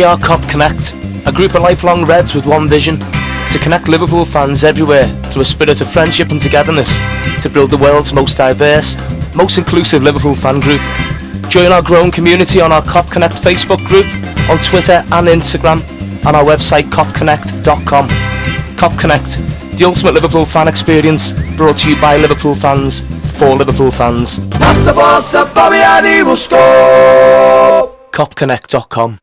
We are Cop Connect, a group of lifelong Reds with one vision: to connect Liverpool fans everywhere through a spirit of friendship and togetherness, to build the world's most diverse, most inclusive Liverpool fan group. Join our growing community on our Cop Connect Facebook group, on Twitter and Instagram, and our website copconnect.com. Cop Connect, the ultimate Liverpool fan experience, brought to you by Liverpool fans, for Liverpool fans. Copconnect.com.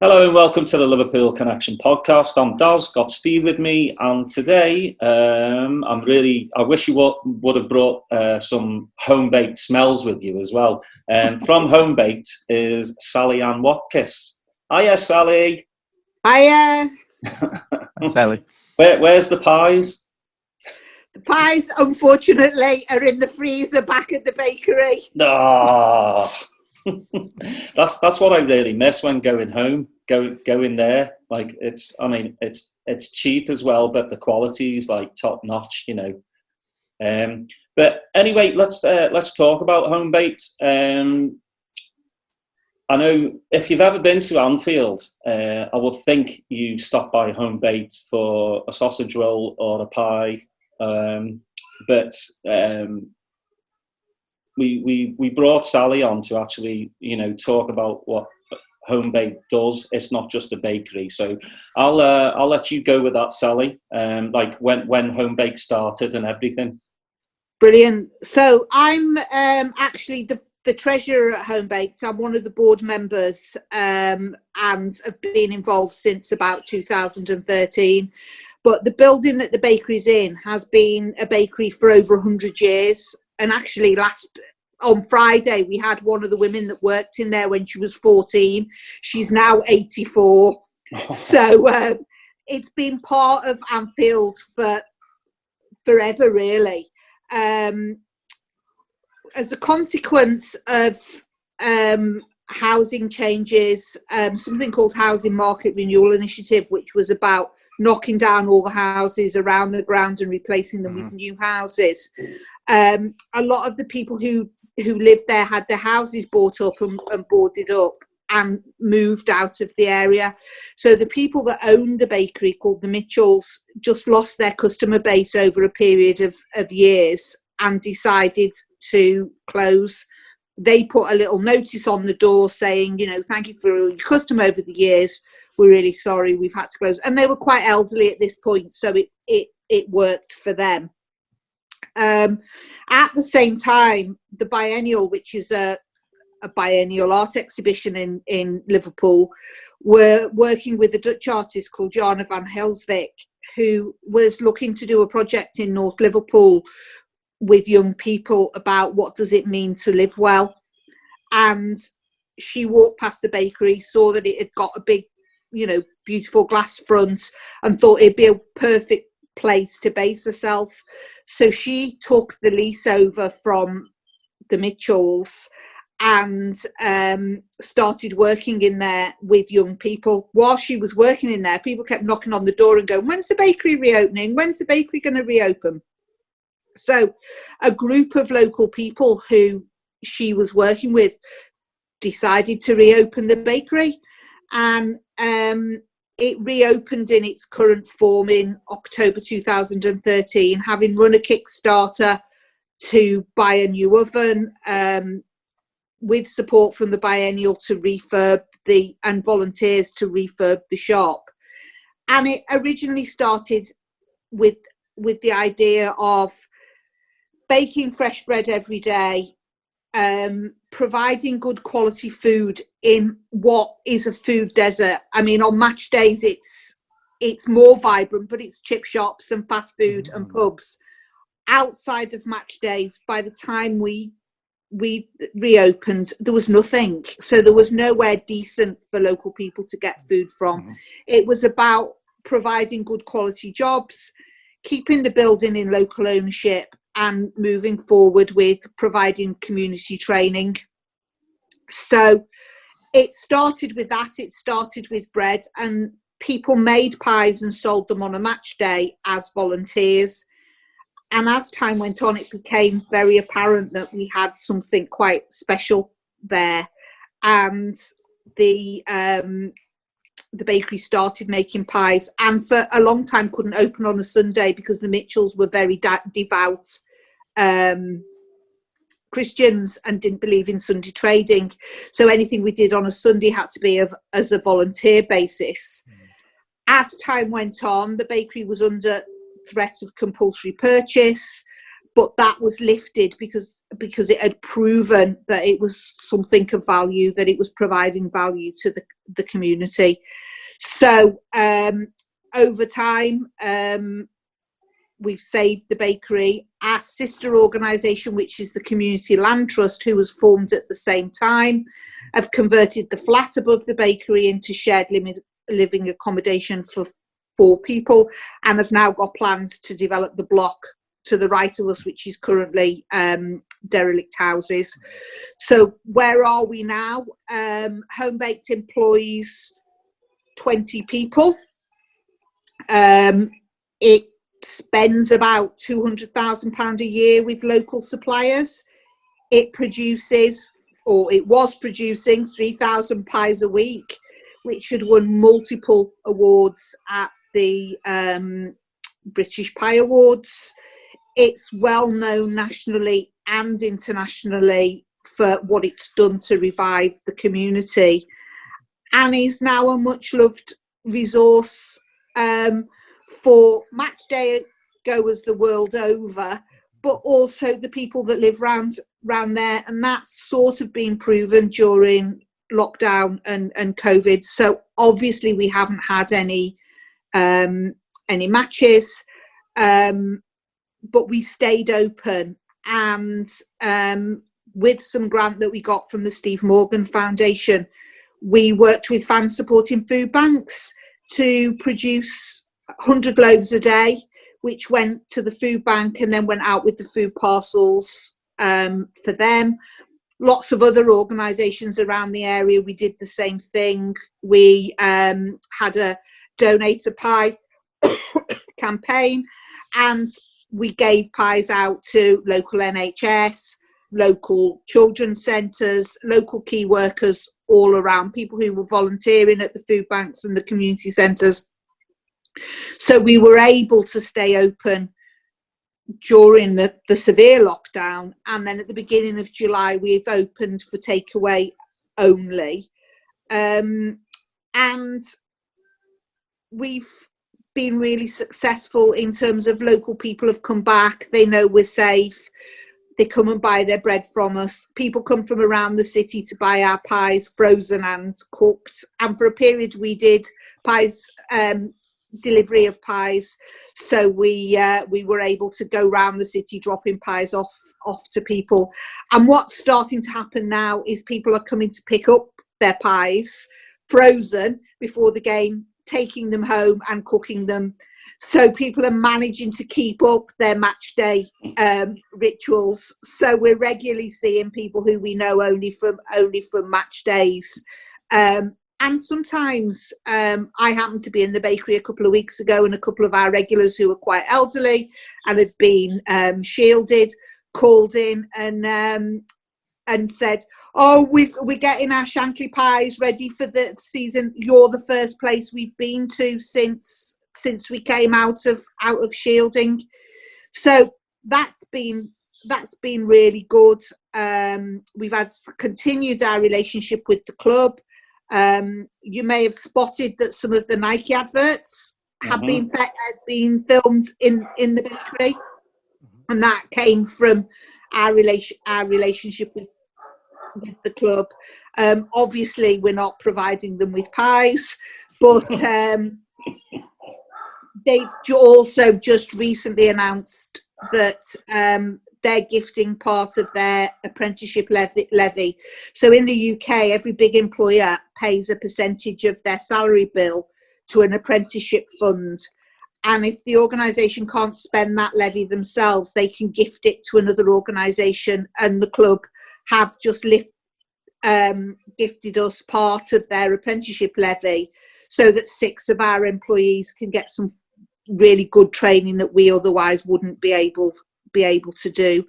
Hello and welcome to the Liverpool Connection podcast. I'm Daz, got Steve with me, and today I wish you would have brought some home-baked smells with you as well. From Homebaked is Sally Ann Watkiss. Hiya, Sally. Hiya. Sally. Where's the pies? The pies, unfortunately, are in the freezer back at the bakery. No. That's what I really miss when going home. Going there, like it's cheap as well, but the quality is like top notch, you know. But anyway, let's talk about Homebaked. I know if you've ever been to Anfield, I would think you stop by Homebaked for a sausage roll or a pie, but we brought Sally on to actually, you know, talk about what Homebaked does. It's not just a bakery. So I'll let you go with that, Sally. Like when Homebaked started and everything. Brilliant. So I'm actually the treasurer at Homebaked. I'm one of the board members and have been involved since about 2013. But the building that the bakery's in has been a bakery for over 100 years. And actually on Friday, we had one of the women that worked in there when she was 14. She's now 84. So it's been part of Anfield for forever, really. As a consequence of housing changes, something called Housing Market Renewal Initiative, which was about knocking down all the houses around the ground and replacing them with new houses. A lot of the people who lived there had their houses bought up and boarded up and moved out of the area. So the people that owned the bakery, called the Mitchells, just lost their customer base over a period of years and decided to close. They put a little notice on the door saying, you know, thank you for your custom over the years. We're really sorry, we've had to close. And they were quite elderly at this point, so it worked for them. At the same time, the Biennial, which is a biennial art exhibition in Liverpool, were working with a Dutch artist called Jana van Helsvik, who was looking to do a project in North Liverpool with young people about what does it mean to live well. And she walked past the bakery, saw that it had got a big, you know, beautiful glass front, and thought it'd be a perfect place to base herself. So she took the lease over from the Mitchells and started working in there with young people. While she was working in there, people kept knocking on the door and going, when's the bakery reopening? When's the bakery going to reopen? So a group of local people who she was working with decided to reopen the bakery, and it reopened in its current form in October 2013, having run a Kickstarter to buy a new oven, with support from the Biennial to refurb and volunteers to refurb the shop. And it originally started with the idea of baking fresh bread every day, providing good quality food in what is a food desert. I mean, on match days it's more vibrant, but it's chip shops and fast food and pubs. Outside of match days, by the time we reopened, there was nothing. So there was nowhere decent for local people to get food from. It was about providing good quality jobs, keeping the building in local ownership, and moving forward with providing community training. So it started with that. It started with bread, and people made pies and sold them on a match day as volunteers. as time went on, it became very apparent that we had something quite special there. And the bakery started making pies, and for a long time couldn't open on a Sunday because the Mitchells were very devout Christians and didn't believe in Sunday trading. So anything we did on a Sunday had to be as a volunteer basis. As time went on, the bakery was under threat of compulsory purchase, but that was lifted because it had proven that it was something of value, that it was providing value to the community. So over time, we've saved the bakery. Our sister organisation, which is the Community Land Trust, who was formed at the same time, have converted the flat above the bakery into shared living accommodation for 4 people, and have now got plans to develop the block to the right of us, which is currently derelict houses. So where are we now? Homebaked employs 20 people. It spends about £200,000 a year with local suppliers. It produces, or it was producing, 3,000 pies a week, which had won multiple awards at the British Pie Awards. It's well known nationally and internationally for what it's done to revive the community, and is now a much loved resource for match day goers the world over, but also the people that live round there. And that's sort of been proven during lockdown and COVID. So obviously we haven't had any matches, but we stayed open, and with some grant that we got from the Steve Morgan Foundation, we worked with fan supporting food banks to produce 100 loaves a day, which went to the food bank and then went out with the food parcels for them. Lots of other organisations around the area, we did the same thing. We had a donate a pie campaign, and we gave pies out to local NHS, local children's centres, local key workers all around, people who were volunteering at the food banks and the community centres. So we were able to stay open during the severe lockdown, and then at the beginning of July we've opened for takeaway only, and we've been really successful in terms of local people have come back. They know we're safe. They come and buy their bread from us. People come from around the city to buy our pies, frozen and cooked. And for a period we did pies, delivery of pies. So we were able to go around the city dropping pies off to people. And what's starting to happen now is people are coming to pick up their pies frozen before the game, taking them home and cooking them. So people are managing to keep up their match day rituals. So we're regularly seeing people who we know only from match days. And sometimes I happened to be in the bakery a couple of weeks ago, and a couple of our regulars who were quite elderly and had been shielded called in and said, "Oh, we're getting our Shankly pies ready for the season. You're the first place we've been to since we came out of shielding." So that's been really good. We've continued our relationship with the club. You may have spotted that some of the Nike adverts have been filmed in the bakery, and that came from our relationship with the club. Obviously we're not providing them with pies, but they've also just recently announced that they're gifting part of their apprenticeship levy. So in the UK, every big employer pays a percentage of their salary bill to an apprenticeship fund. And if the organisation can't spend that levy themselves, they can gift it to another organisation. And the club have just gifted us part of their apprenticeship levy, so that 6 of our employees can get some really good training that we otherwise wouldn't be able to do.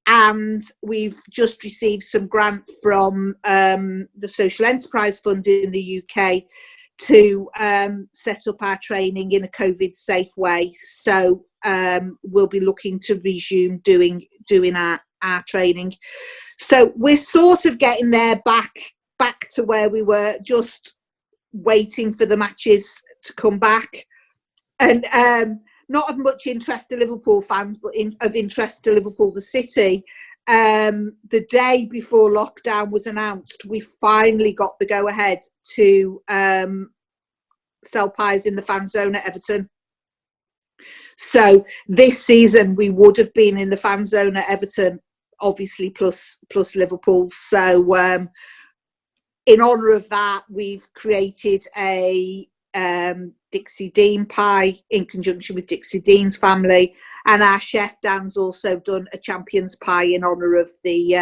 And we've just received some grant from the Social Enterprise Fund in the UK to set up our training in a COVID safe way. So we'll be looking to resume doing our training. So we're sort of getting there, back to where we were, just waiting for the matches to come back. And not of much interest to Liverpool fans, but of interest to Liverpool, the city. The day before lockdown was announced, we finally got the go-ahead to sell pies in the fan zone at Everton. So this season we would have been in the fan zone at Everton, obviously plus Liverpool. So in honour of that, we've created a Dixie Dean pie in conjunction with Dixie Dean's family, and our chef Dan's also done a champions pie in honour of the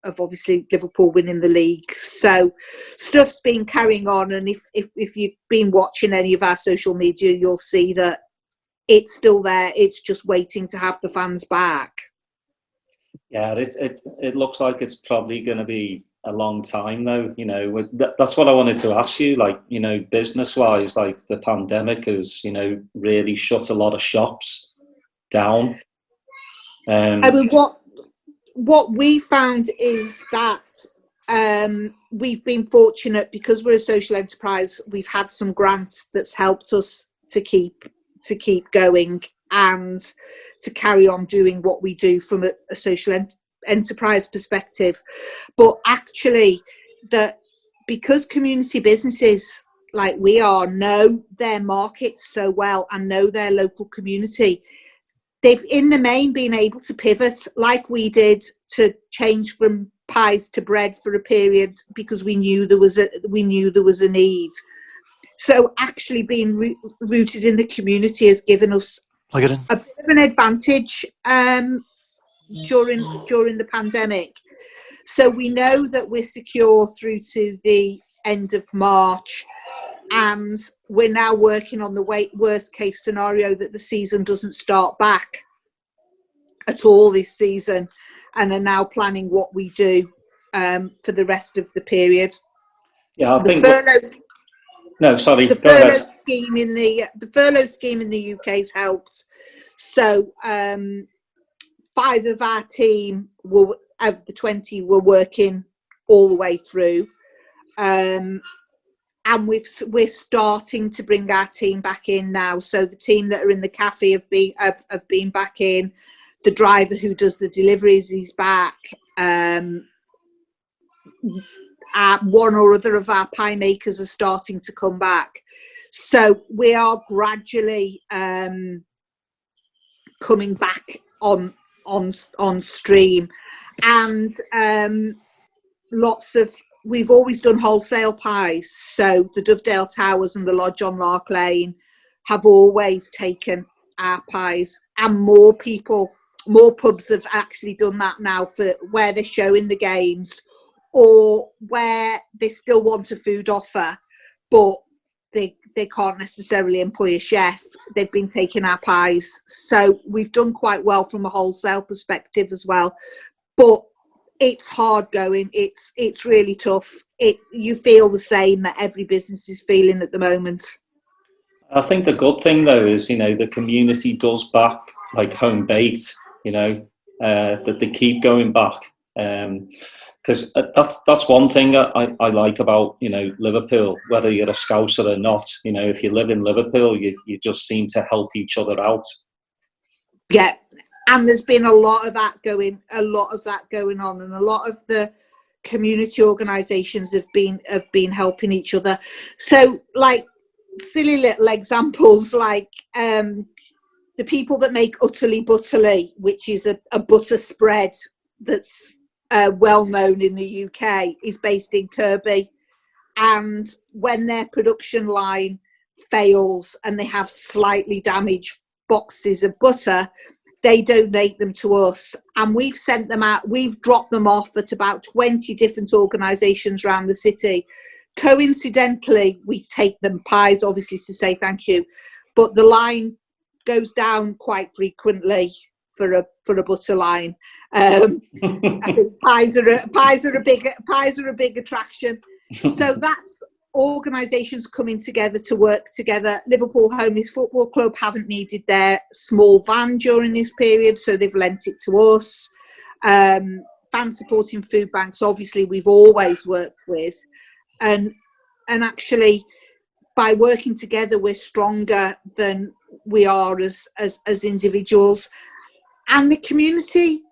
of obviously Liverpool winning the league. So stuff's been carrying on, and if you've been watching any of our social media, you'll see that it's still there. It's just waiting to have the fans back. Yeah, it looks like it's probably going to be a long time though. You know, that's what I wanted to ask you. Like, you know, business wise, like the pandemic has, you know, really shut a lot of shops down. I mean, what we found is that we've been fortunate because we're a social enterprise. We've had some grants that's helped us to keep going and to carry on doing what we do from a social enterprise perspective. But actually, because community businesses like we are know their markets so well and know their local community, they've in the main been able to pivot like we did, to change from pies to bread for a period because we knew there was a need. So actually being rooted in the community has given us a bit of an advantage during the pandemic. So we know that we're secure through to the end of March, and we're now working on the worst case scenario that the season doesn't start back at all this season, and are now planning what we do for the rest of the period. Yeah, I think. The furlough scheme in the UK has helped. So 5 of our team of the 20 were working all the way through, and we're starting to bring our team back in now. So the team that are in the cafe have been back in. The driver who does the deliveries is back. One or other of our pie makers are starting to come back. So we are gradually coming back on stream, and we've always done wholesale pies. So the Dovedale Towers and the Lodge on Lark Lane have always taken our pies, and more pubs have actually done that now for where they're showing the games, or where they still want a food offer, but they can't necessarily employ a chef. They've been taking our pies. So we've done quite well from a wholesale perspective as well. But it's hard going. It's really tough. You feel the same that every business is feeling at the moment. I think the good thing though is, you know, the community does back like Homebaked, you know, that they keep going back. Because that's one thing I like about, you know, Liverpool, whether you're a Scouser or not. You know, if you live in Liverpool, you just seem to help each other out. Yeah, and there's been a lot of that going on, and a lot of the community organisations have been helping each other. So, like silly little examples, like the people that make Utterly Butterly, which is a butter spread that's well known in the UK, is based in Kirby, and when their production line fails and they have slightly damaged boxes of butter, they donate them to us, and we've sent them out. We've dropped them off at about 20 different organisations around the city. Coincidentally, we take them pies, obviously, to say thank you, but the line goes down quite frequently for a butter line. I think pies are a big attraction. So that's organisations coming together to work together. Liverpool Homeless Football Club haven't needed their small van during this period, so they've lent it to us. Fan supporting food banks, obviously, we've always worked with, and actually, by working together, we're stronger than we are as individuals. And the community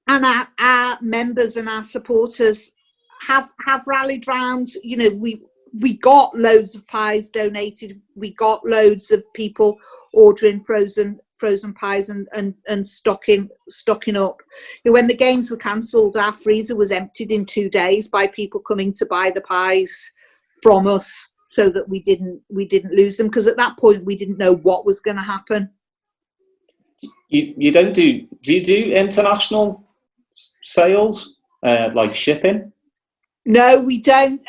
and our members and our supporters have rallied round. You know, we got loads of pies donated. We got loads of people ordering frozen pies and stocking up. You know, when the games were cancelled, our freezer was emptied in 2 days by people coming to buy the pies from us, so that we didn't lose them, because at that point we didn't know what was going to happen. You don't do you do international sales, like shipping? No, we don't.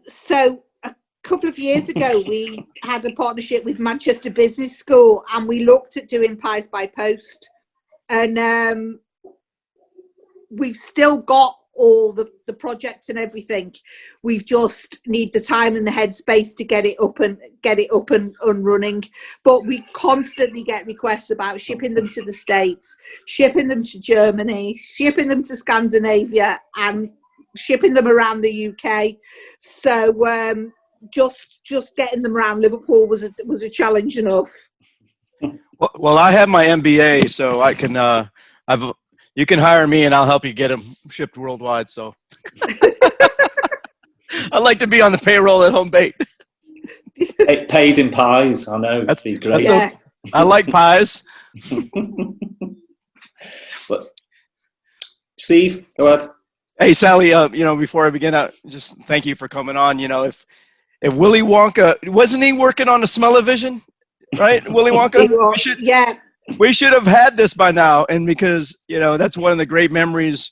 So a couple of years ago, we had a partnership with Manchester Business School, and we looked at doing pies by post. And we've still got all the projects and everything. We've just need the time and the headspace to get it up and running. But we constantly get requests about shipping them to the States, shipping them to Germany, shipping them to Scandinavia, and shipping them around the UK. So just getting them around Liverpool was a challenge enough. Well, I have my MBA, so I can you can hire me and I'll help you get them shipped worldwide. So I'd like to be on the payroll at Homebaked. Paid in pies, I know. That'd be great. Yeah. I like pies. But Steve, go ahead. Hey, Sally, before I begin, just thank you for coming on. You know, if Willy Wonka, wasn't he working on the smell-o-vision, right? Willy Wonka? We should have had this by now. And because, that's one of the great memories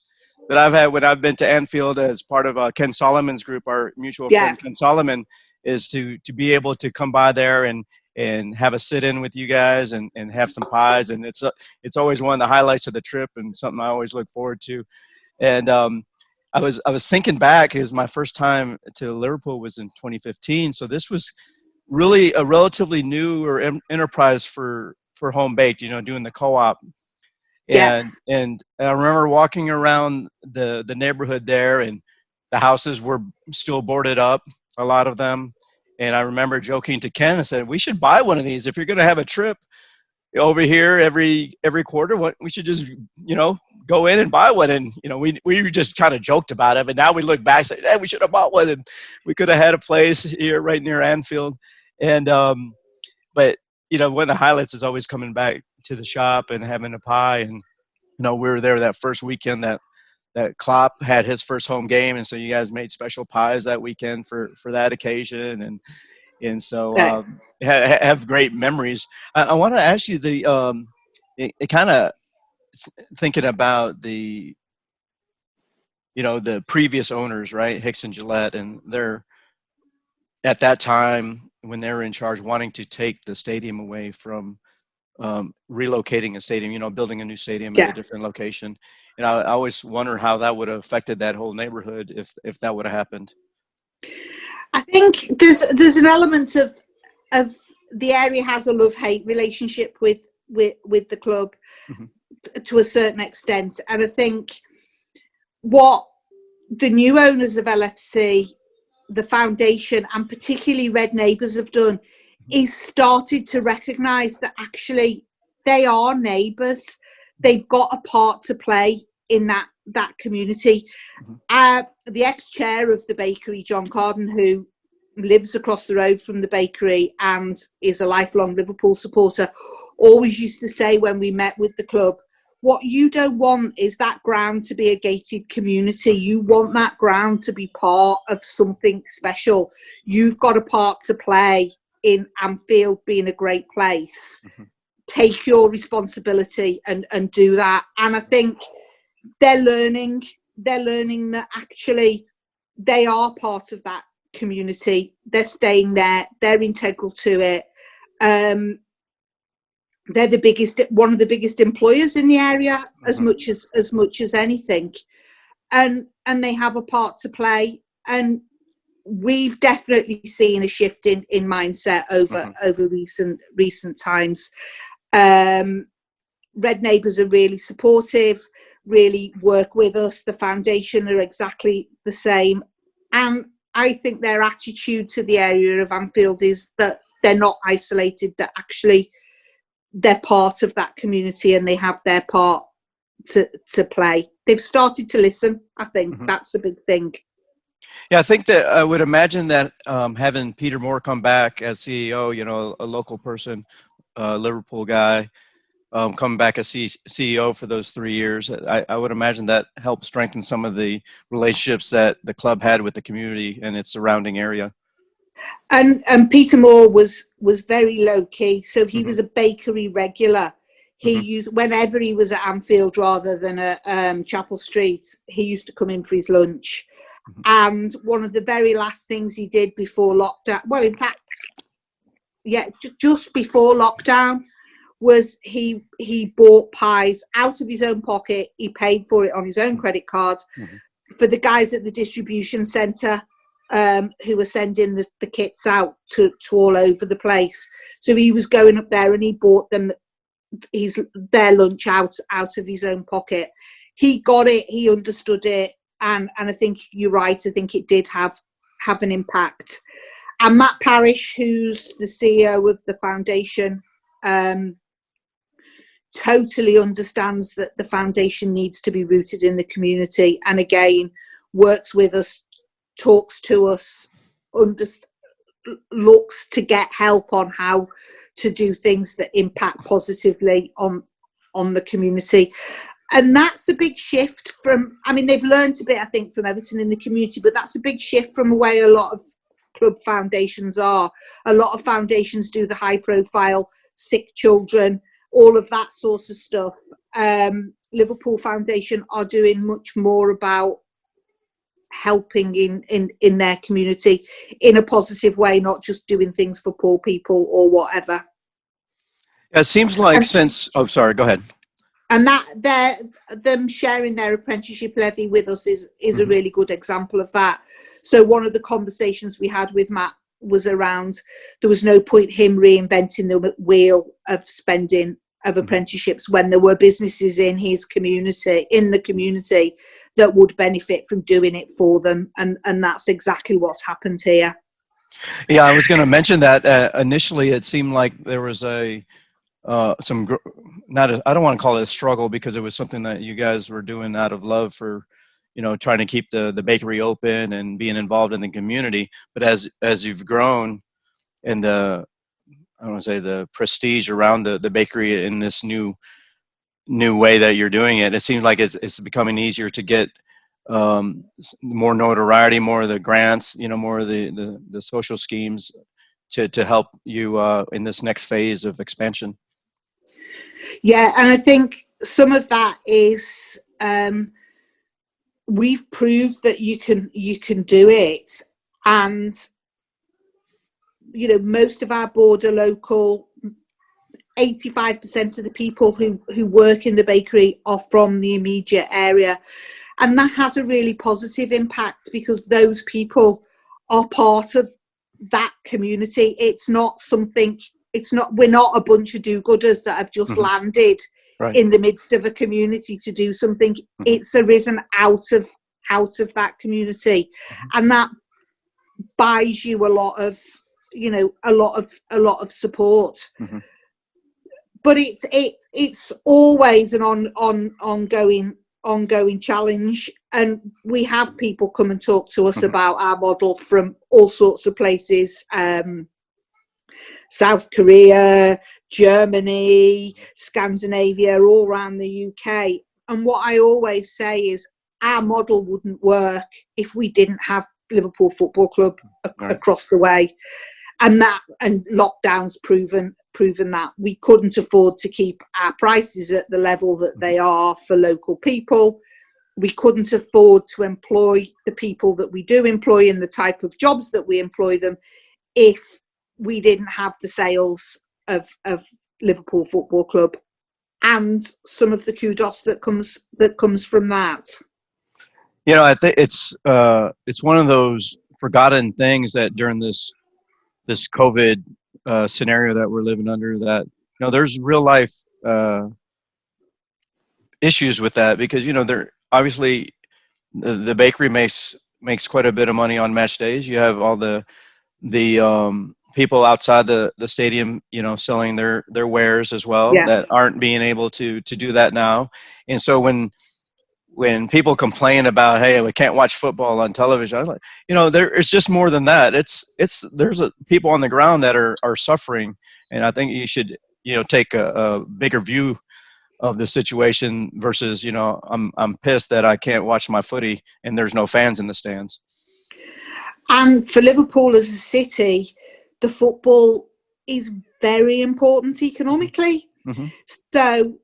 that I've had when I've been to Anfield as part of Ken Solomon's group, our mutual friend Ken Solomon, is to be able to come by there and have a sit-in with you guys and have some pies. And it's always one of the highlights of the trip and something I always look forward to. And I was thinking back, because my first time to Liverpool was in 2015. So this was really a relatively new enterprise for Homebaked, doing the co-op. And I remember walking around the neighborhood there, and the houses were still boarded up, a lot of them. And I remember joking to Ken, I said, we should buy one of these. If you're going to have a trip over here every quarter, we should just, go in and buy one. And, we just kind of joked about it, but now we look back and say, hey, we should have bought one, and we could have had a place here right near Anfield. And, but, one of the highlights is always coming back to the shop and having a pie. And, we were there that first weekend that Klopp had his first home game. And so you guys made special pies that weekend for that occasion. And so have great memories. I want to ask you it kind of thinking about the previous owners, right? Hicks and Gillette, and they're at that time when they were in charge, wanting to take the stadium away from relocating a stadium, building a new stadium at a different location. And I always wonder how that would have affected that whole neighborhood if that would have happened. I think there's an element of the area has a love-hate relationship with the club to a certain extent. And I think what the new owners of LFC, the foundation, and particularly Red Neighbours have done is started to recognise that actually they are neighbours. They've got a part to play in that community. The ex-chair of the bakery, John Carden, who lives across the road from the bakery and is a lifelong Liverpool supporter, always used to say when we met with the club, what you don't want is that ground to be a gated community. You want that ground to be part of something special. You've got a part to play in Anfield being a great place. Take your responsibility and do that. And I think they're learning that actually they are part of that community. They're staying there. They're integral to it. They're one of the biggest employers in the area, as much as anything, and they have a part to play. And we've definitely seen a shift in mindset over recent times. Red Neighbours are really supportive, really work with us. The foundation are exactly the same, and I think their attitude to the area of Anfield is that they're not isolated, that actually they're part of that community and they have their part to play. They've started to listen. I think that's a big thing. Yeah, I think that I would imagine that having Peter Moore come back as CEO, you know, a local person, Liverpool guy, coming back as CEO for those 3 years, I would imagine that helped strengthen some of the relationships that the club had with the community and its surrounding area. And Peter Moore was very low key, so he was a bakery regular. He used, whenever he was at Anfield rather than at Chapel Street, he used to come in for his lunch. And one of the very last things he did before lockdown, well, in fact, yeah, just before lockdown, was he bought pies out of his own pocket. He paid for it on his own credit card for the guys at the distribution centre who were sending the kits out to all over the place. So he was going up there and he bought them their lunch out of his own pocket. He got it, he understood it, and I think you're right. I think it did have an impact. And Matt Parrish, who's the CEO of the foundation, totally understands that the foundation needs to be rooted in the community, and again works with us, talks to us, looks to get help on how to do things that impact positively on the community. And that's a big shift from, I mean, they've learned a bit, I think, from Everton in the community, but that's a big shift from the way a lot of club foundations are. A lot of foundations do the high profile, sick children, all of that sort of stuff. Liverpool Foundation are doing much more about helping in their community in a positive way, not just doing things for poor people or whatever. It seems like sorry, go ahead. And that them sharing their apprenticeship levy with us is a really good example of that. So one of the conversations we had with Matt was around, there was no point him reinventing the wheel of spending of apprenticeships when there were businesses in the community that would benefit from doing it for them, and that's exactly what's happened here. Yeah, I was going to mention that initially it seemed like there was I don't want to call it a struggle, because it was something that you guys were doing out of love for, you know, trying to keep the bakery open and being involved in the community. But as you've grown, and I don't want to say the prestige around the bakery in this new way that you're doing it, it seems like it's becoming easier to get more notoriety, more of the grants, you know, more of the social schemes to help you in this next phase of expansion. Yeah, and I think some of that is we've proved that you can do it, and you know, most of our board are local. 85% of the people who work in the bakery are from the immediate area, and that has a really positive impact because those people are part of that community. We're not a bunch of do-gooders that have just landed in the midst of a community to do something. It's arisen out of that community, and that buys you a lot of support. But it's always an ongoing challenge, and we have people come and talk to us about our model from all sorts of places. South Korea, Germany, Scandinavia, all around the UK. And what I always say is our model wouldn't work if we didn't have Liverpool Football Club across the way. And lockdown's proven that we couldn't afford to keep our prices at the level that they are for local people. We couldn't afford to employ the people that we do employ in the type of jobs that we employ them if we didn't have the sales of Liverpool Football Club, and some of the kudos that comes from that. You know, I think it's one of those forgotten things that during this COVID scenario that we're living under, that there's real life issues with that, because there obviously the bakery makes quite a bit of money on match days. You have all the people outside the stadium, selling their wares as well, that aren't being able to do that now. And so when people complain about, hey, we can't watch football on television, I'm like, it's just more than that. There's people on the ground that are suffering, and I think you should take a bigger view of the situation versus I'm pissed that I can't watch my footy and there's no fans in the stands. And for Liverpool as a city, the football is very important economically. Mm-hmm. So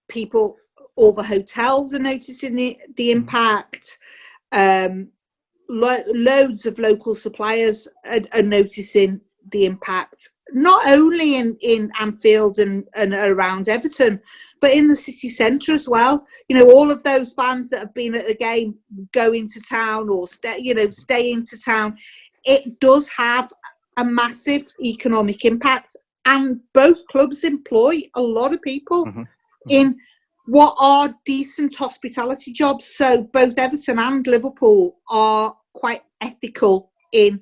people, all the hotels are noticing the impact. Loads of local suppliers are noticing the impact, not only in Anfield and around Everton, but in the city centre as well. All of those fans that have been at the game go into town or stay into town. It does have a massive economic impact, and both clubs employ a lot of people in what are decent hospitality jobs. So both Everton and Liverpool are quite ethical in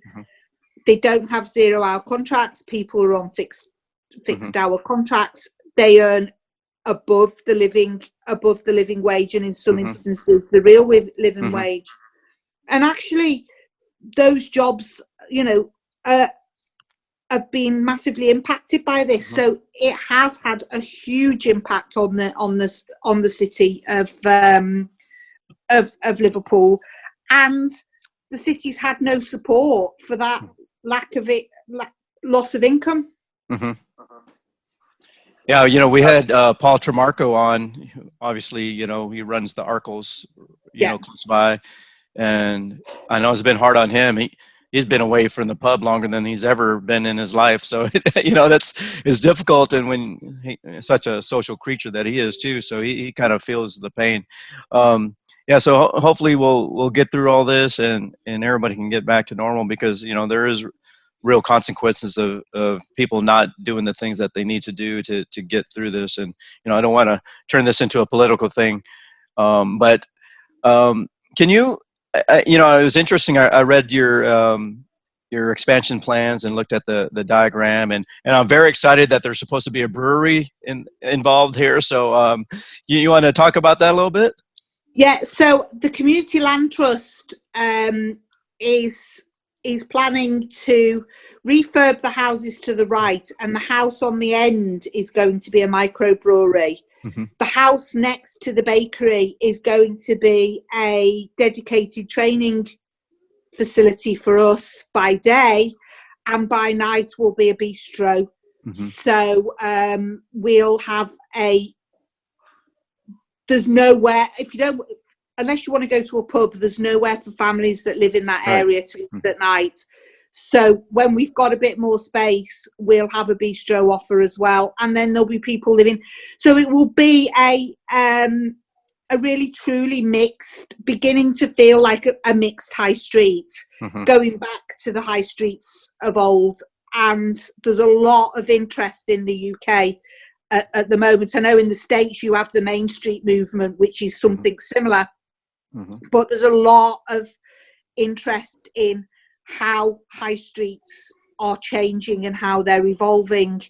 they don't have 0-hour contracts. People are on fixed hour contracts. They earn above the living wage, and in some instances the real living wage. And actually those jobs have been massively impacted by this. So it has had a huge impact on the city of Liverpool, and the city's had no support for that loss of income. Yeah, we had Paul Tremarco on. Obviously, he runs the Arkles, close by, and I know it's been hard on him. He's been away from the pub longer than he's ever been in his life. So, it's difficult. And when he's such a social creature that he is too, so he kind of feels the pain. So hopefully we'll get through all this and everybody can get back to normal, because, there is real consequences of people not doing the things that they need to do to get through this. And, I don't want to turn this into a political thing. But can you, it was interesting. I read your expansion plans and looked at the diagram, and I'm very excited that there's supposed to be a brewery involved here. So you want to talk about that a little bit? Yeah. So the Community Land Trust is planning to refurb the houses to the right, and the house on the end is going to be a microbrewery. The house next to the bakery is going to be a dedicated training facility for us by day, and by night will be a bistro. So we'll have there's nowhere, unless you want to go to a pub, there's nowhere for families that live in that area to eat at night. So when we've got a bit more space, we'll have a bistro offer as well, and then there'll be people living. So it will be a really truly mixed, beginning to feel like a mixed high street, going back to the high streets of old. And there's a lot of interest in the UK at the moment. I know in the States you have the Main Street movement, which is something similar, but there's a lot of interest in how high streets are changing and how they're evolving.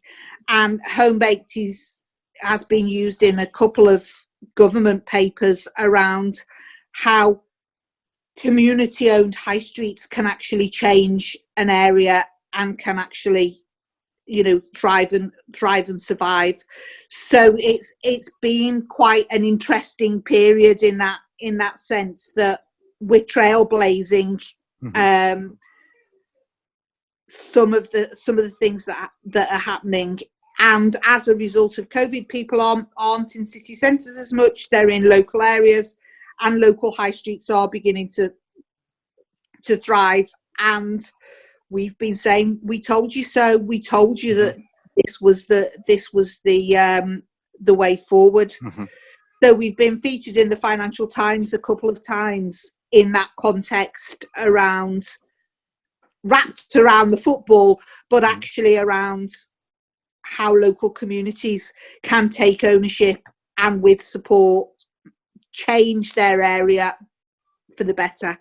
And Homebaked has been used in a couple of government papers around how community-owned high streets can actually change an area and can actually, thrive and survive. So it's been quite an interesting period in that sense, that we're trailblazing some of the things that are happening. And as a result of COVID, people aren't in city centres as much. They're in local areas, and local high streets are beginning to thrive. And we've been saying, we told you so. We told you that this was the way forward. So we've been featured in the Financial Times a couple of times in that context, wrapped around the football, but actually around how local communities can take ownership and with support change their area for the better.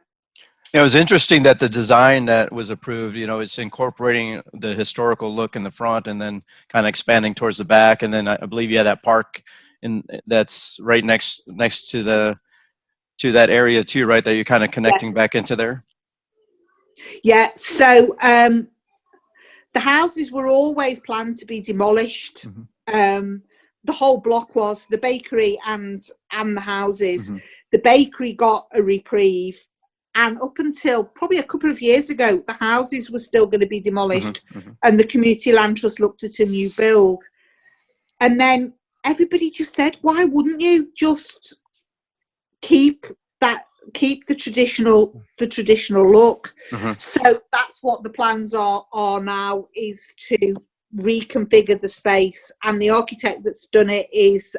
It was interesting that the design that was approved, it's incorporating the historical look in the front and then kind of expanding towards the back. And then I believe you have that park that's right next to that area too, right? That you're kind of connecting back into there. Yeah. So the houses were always planned to be demolished. The whole block was the bakery and the houses. The bakery got a reprieve. And up until probably a couple of years ago, the houses were still going to be demolished, and the Community Land Trust looked at a new build. And then everybody just said, "Why wouldn't you just keep the traditional look?" So that's what the plans are now, is to reconfigure the space. And the architect that's done it is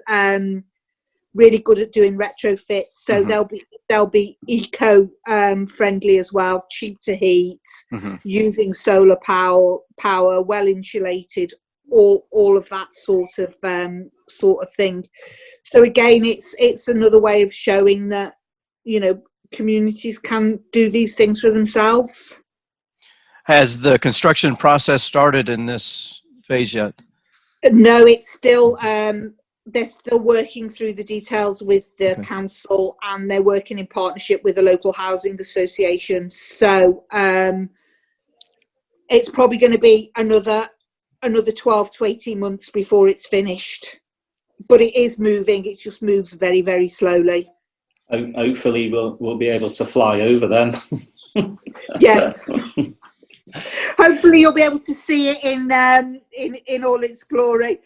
really good at doing retrofits, so they'll be eco friendly as well, cheap to heat, using solar power, well insulated, all of that sort of thing. So again, it's another way of showing that communities can do these things for themselves. Has the construction process started in this phase yet? No, it's still they're still working through the details with the council, and they're working in partnership with the local housing association. So it's probably going to be another 12 to 18 months before it's finished. But it is moving. It just moves very, very slowly. Hopefully we'll be able to fly over then. Yeah. Hopefully you'll be able to see it in all its glory.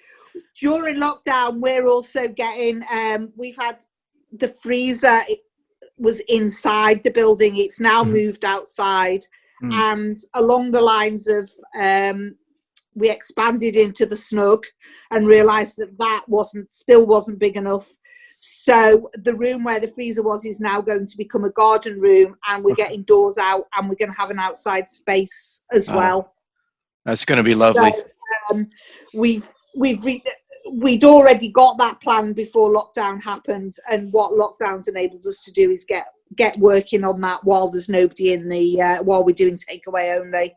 During lockdown, we're also getting, we've had the freezer, it was inside the building. It's now moved outside. And along the lines of, we expanded into the snug and realised that still wasn't big enough. So the room where the freezer was is now going to become a garden room, and we're getting doors out, and we're going to have an outside space as well. That's going to be lovely. So, we'd already got that plan before lockdown happened, and what lockdown's enabled us to do is get working on that while there's nobody in the while we're doing takeaway only.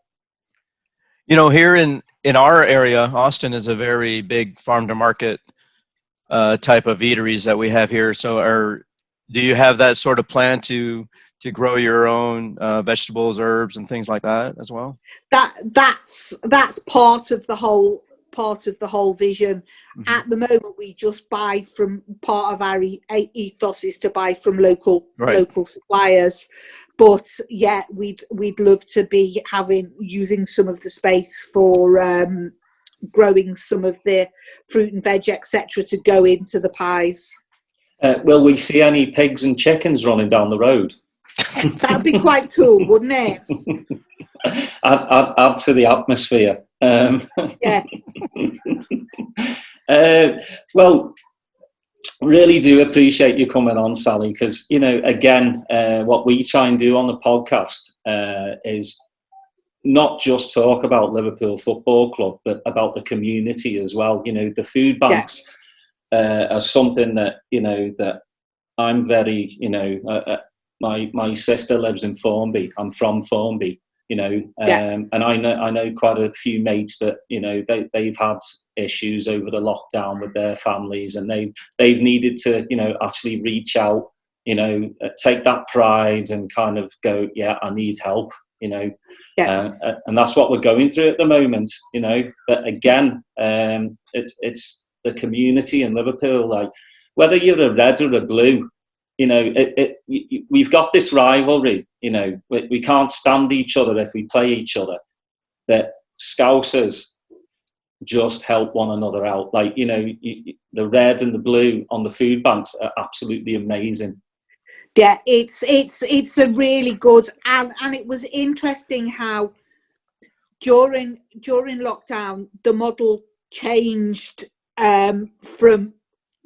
Here in our area, Austin is a very big farm to market type of eateries that we have here. So do you have that sort of plan to grow your own vegetables, herbs, and things like that as well? That's part of the whole vision. At the moment, we just buy from, part of our ethos is to buy from local suppliers. But yeah, we'd love to be using some of the space for growing some of the fruit and veg, etc., to go into the pies. Will we see any pigs and chickens running down the road? That'd be quite cool, wouldn't it? Add to the atmosphere. Yeah. Well, really do appreciate you coming on, Sally, because again, what we try and do on the podcast is not just talk about Liverpool Football Club, but about the community as well. The food banks are something that that I'm very my sister lives in Formby. I'm from Formby. And I know quite a few mates that they've had issues over the lockdown with their families, and they've needed to actually reach out, take that pride and kind of go, I need help, and that's what we're going through at the moment, but again, it's the community in Liverpool, like whether you're a red or a blue, we've got this rivalry, we can't stand each other if we play each other, that Scousers just help one another out. Like, the red and the blue on the food banks are absolutely amazing. Yeah, it's a really good, and it was interesting how during lockdown, the model changed from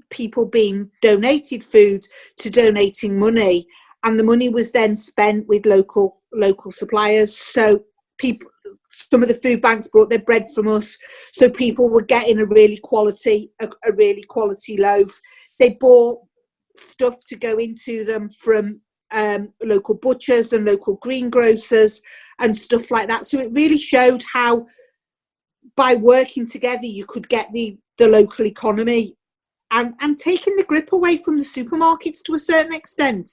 people being donated food to donating money, and the money was then spent with local suppliers. So some of the food banks brought their bread from us, so people were getting a really quality loaf. They bought stuff to go into them from local butchers and local greengrocers and stuff like that. So it really showed how by working together you could get the local economy and taking the grip away from the supermarkets to a certain extent.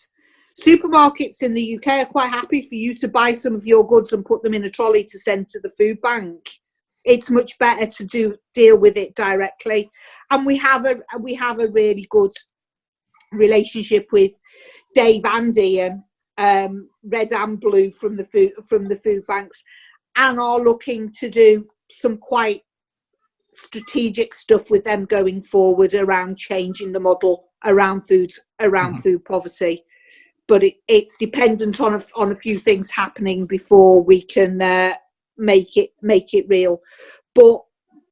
Supermarkets in the UK are quite happy for you to buy some of your goods and put them in a trolley to send to the food bank. It's much better to deal with it directly, and we have a really good relationship with Dave Andy and Red and Blue from the food banks, and are looking to do some quite strategic stuff with them going forward around changing the model around food poverty. But it's dependent on a few things happening before we can make it real. But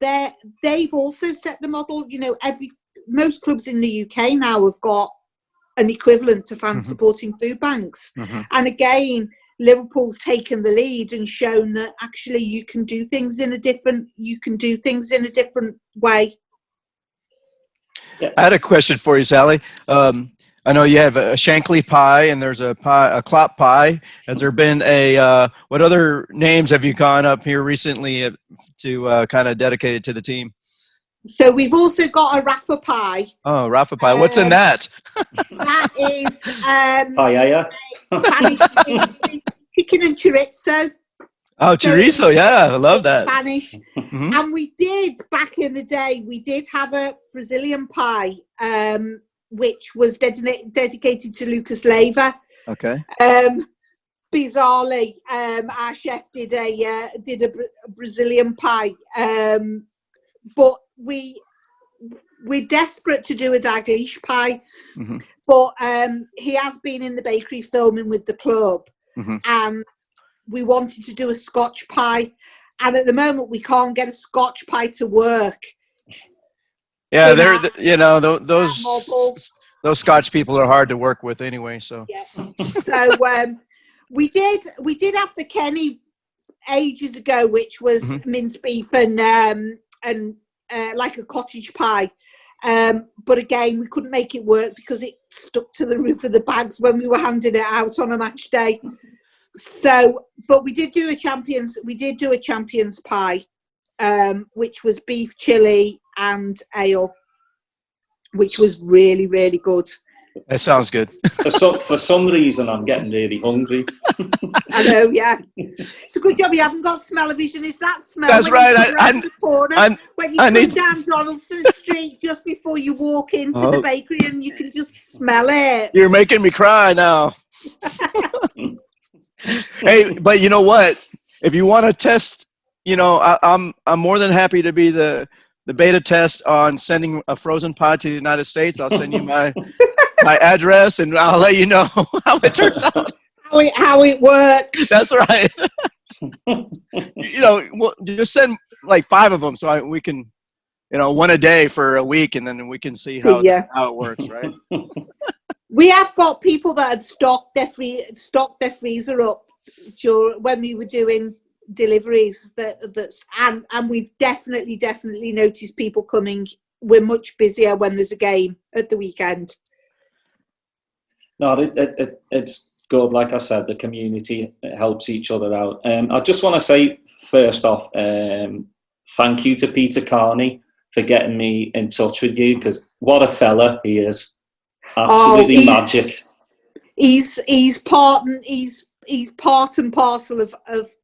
they've also set the model. You know, most clubs in the UK now have got an equivalent to fans supporting food banks. And again, Liverpool's taken the lead and shown that actually you can do things in a different way. I had a question for you, Sally. I know you have a Shankly pie and there's a Klopp pie. Has there been what other names have you gone up here recently to kind of dedicate it to the team? So we've also got a Rafa pie. Oh, Rafa pie. What's in that? That is Paella. Spanish chicken and chorizo. Oh, chorizo. Yeah, I love that. Spanish. And we did, back in the day, we did have a Brazilian pie, which was dedicated to Lucas Leiva. Okay. Bizarrely, our chef did a Brazilian pie, but we're desperate to do a Daglish pie. But he has been in the bakery filming with the club, and we wanted to do a Scotch pie, and at the moment we can't get a Scotch pie to work. Yeah, those Scotch people are hard to work with anyway. So yeah. So we did have the Kenny ages ago, which was minced beef and like a cottage pie. But again, we couldn't make it work because it stuck to the roof of the bags when we were handing it out on a match day. So, but we did do a champions pie, which was beef chili and ale, which was really, really good. That sounds good. For some reason, I'm getting really hungry. I know, yeah. It's a good job you haven't got smell-o-vision. It's that smell. That's right. When you come down Donaldson Street just before you walk into the bakery and you can just smell it. You're making me cry now. Hey, but you know what? If you want to test, I'm more than happy to be the beta test on sending a frozen pie to the United States. I'll send you my address and I'll let you know how it turns out. How it works. That's right. We'll just send like 5 of them so we can, one a day for a week, and then we can see how it works, right? We have got people that had stocked their freezer up when we were doing deliveries. And we've definitely noticed people coming. We're much busier when there's a game at the weekend. No, it's good. Like I said, the community helps each other out. I just want to say first off, thank you to Peter Carney for getting me in touch with you, because what a fella he is. Absolutely magic. He's part and parcel of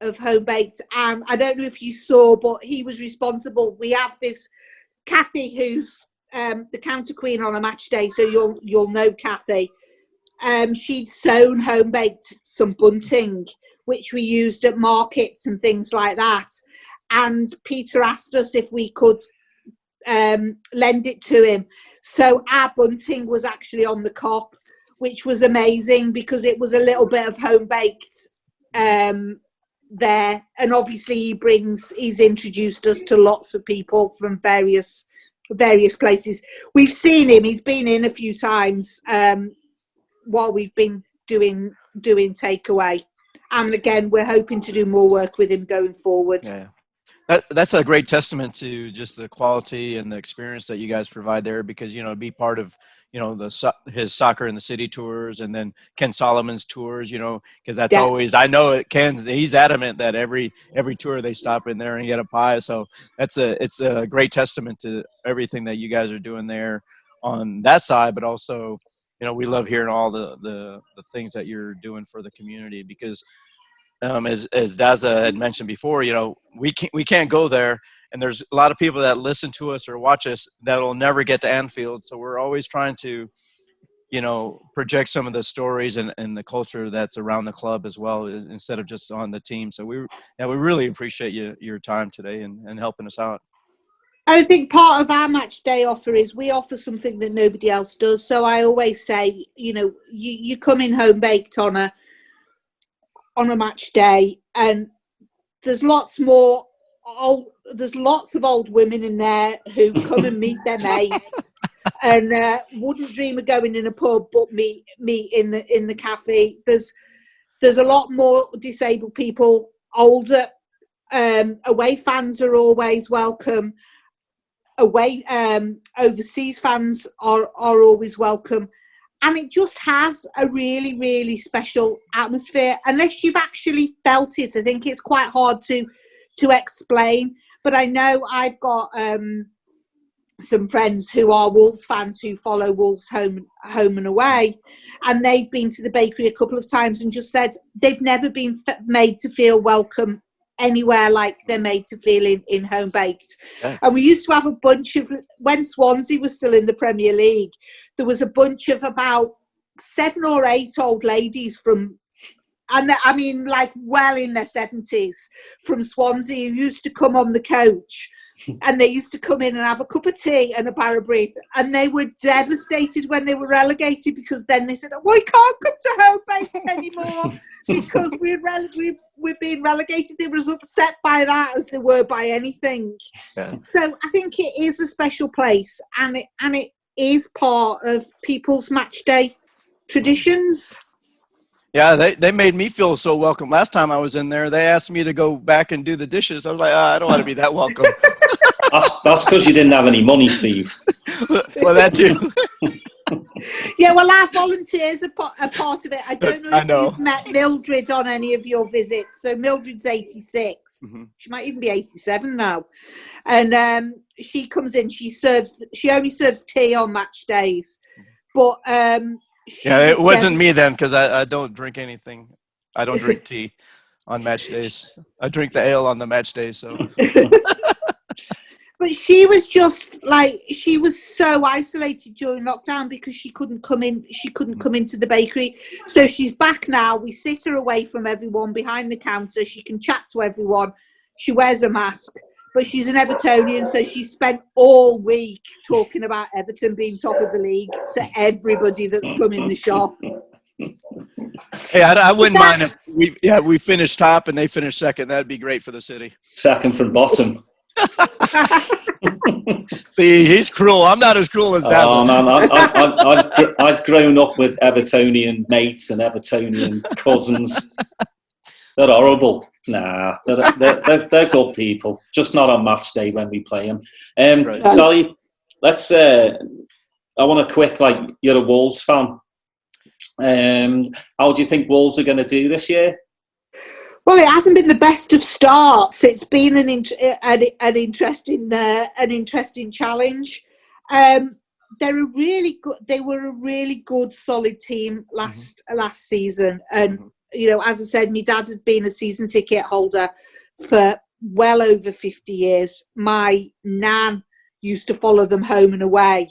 Homebaked, and I don't know if you saw, but he was responsible. We have this Kathy, who's the counter queen on a match day, so you'll know Kathy. She'd sewn Homebaked some bunting, which we used at markets and things like that. And Peter asked us if we could lend it to him. So our bunting was actually on the cop, which was amazing because it was a little bit of Homebaked there, and obviously he's introduced us to lots of people from various places. We've seen him; he's been in a few times while we've been doing takeaway, and again, we're hoping to do more work with him going forward. Yeah. That's a great testament to just the quality and the experience that you guys provide there, because, be part of, his Soccer in the City tours, and then Ken Solomon's tours, because that's always, I know he's adamant that every tour they stop in there and get a pie. So it's a great testament to everything that you guys are doing there on that side, but also, we love hearing all the things that you're doing for the community, because as Daza had mentioned before, we can't go there, and there's a lot of people that listen to us or watch us that'll never get to Anfield. So we're always trying to, project some of the stories and the culture that's around the club as well, instead of just on the team. So we really appreciate your time today and helping us out. I think part of our match day offer is we offer something that nobody else does. So I always say, you come in home baked on a match day, and there's lots of old women in there who come and meet their mates and wouldn't dream of going in a pub but meet in the cafe. There's a lot more disabled people, older. Away fans are always welcome. Away overseas fans are always welcome. And it just has a really, really special atmosphere. Unless you've actually felt it, I think it's quite hard to explain. But I know I've got some friends who are Wolves fans who follow Wolves home and away. And they've been to the bakery a couple of times and just said they've never been made to feel welcome anywhere like they're made to feel in Home Baked. Yeah. And we used to have a bunch of, when Swansea was still in the Premier League, there was a bunch of about 7 or 8 old ladies from, and I mean like well in their 70s, from Swansea, who used to come on the coach, and they used to come in and have a cup of tea and a bar of breath, and they were devastated when they were relegated, because then they said, oh, we can't come to Home Baked anymore because we're being relegated. They were as upset by that as they were by anything. Yeah. So I think it is a special place, and it is part of people's match day traditions. Yeah, they made me feel so welcome. Last time I was in there, they asked me to go back and do the dishes. I was like, I don't want to be that welcome. That's because you didn't have any money, Steve. Well, that too. Yeah, well, our volunteers are part of it. I don't know if you've met Mildred on any of your visits. So Mildred's 86. Mm-hmm. She might even be 87 now. And she comes in. She only serves tea on match days. But it wasn't me then, because I don't drink anything. I don't drink tea on match days. I drink the ale on the match days. So. But she was just like, she was so isolated during lockdown because she couldn't come in. She couldn't come into the bakery. So she's back now. We sit her away from everyone behind the counter. She can chat to everyone. She wears a mask, but she's an Evertonian. So she spent all week talking about Everton being top of the league to everybody that's come in the shop. Hey, I wouldn't mind if we finished top and they finished second. That'd be great for the city. Second from bottom. See, he's cruel. I'm not as cruel as Daz. Oh man, I've grown up with Evertonian mates and Evertonian cousins. They're horrible. Nah, they're good people. Just not on match day when we play them. Right. Sally, let's. I want a quick, like, you're a Wolves fan. How do you think Wolves are going to do this year? Well, it hasn't been the best of starts. It's been an interesting challenge. They were a really good, solid team last season. And as I said, my dad has been a season ticket holder for well over 50 years. My nan used to follow them home and away.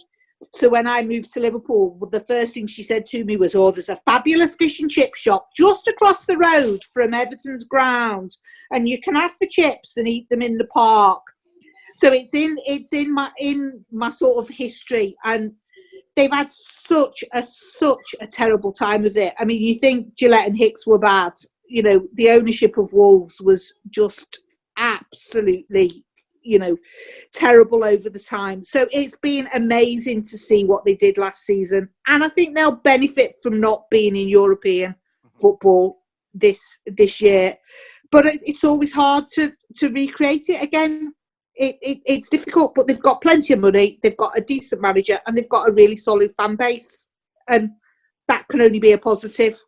So when I moved to Liverpool, the first thing she said to me was, oh, there's a fabulous fish and chip shop just across the road from Everton's ground, and you can have the chips and eat them in the park. So it's in my sort of history, and they've had such a terrible time of it. I mean, you think Gillette and Hicks were bad, the ownership of Wolves was just absolutely, terrible over the time. So it's been amazing to see what they did last season. And I think they'll benefit from not being in European football this year. But it's always hard to recreate it again. It's difficult, but they've got plenty of money, they've got a decent manager, and they've got a really solid fan base. And that can only be a positive.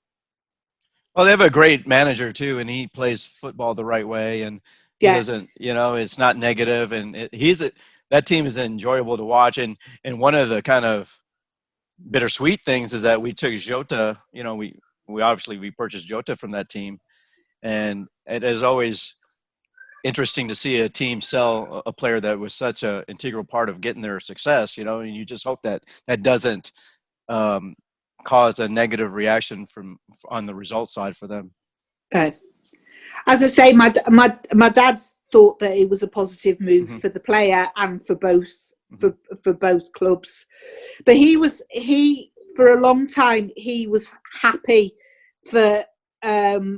Well, they have a great manager too, and he plays football the right way, and he doesn't, it's not negative, and that team is enjoyable to watch. And one of the kind of bittersweet things is that we took Jota. We purchased Jota from that team, and it is always interesting to see a team sell a player that was such an integral part of getting their success. And you just hope that doesn't cause a negative reaction on the result side for them. Okay. As I say, my dad's thought that it was a positive move for the player and for both for both clubs. But he for a long time he was happy for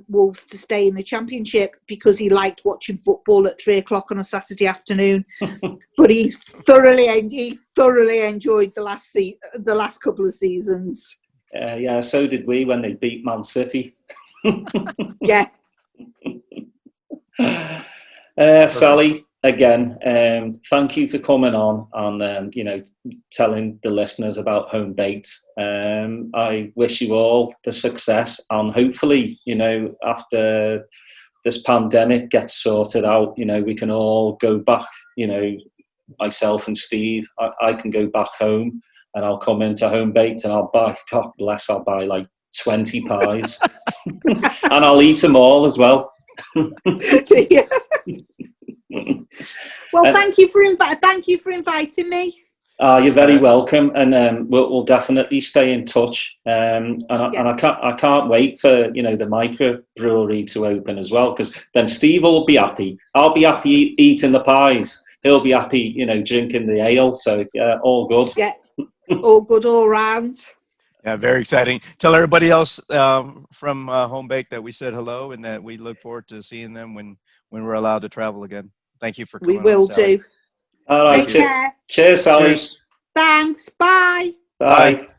Wolves to stay in the Championship because he liked watching football at 3:00 on a Saturday afternoon. But he thoroughly enjoyed the last couple of seasons. Yeah, so did we when they beat Man City. Yeah. Sally, again, thank you for coming on and telling the listeners about Homebaked. I wish you all the success, and hopefully, after this pandemic gets sorted out, we can all go back. Myself and Steve, I can go back home. And I'll come into Homebaked and I'll buy like 20 pies. And I'll eat them all as well. Yeah. Well, thank you for inviting me. You're very welcome, and we'll definitely stay in touch. And I can't wait for the microbrewery to open as well, because then Steve will be happy. I'll be happy eating the pies. He'll be happy, drinking the ale. So yeah, all good. Yeah. All good all round. Yeah, very exciting. Tell everybody else from Homebaked that we said hello and that we look forward to seeing them when we're allowed to travel again. Thank you for coming. We will do. All right. Take care. Cheers, Sally. Cheers. Thanks. Bye. Bye.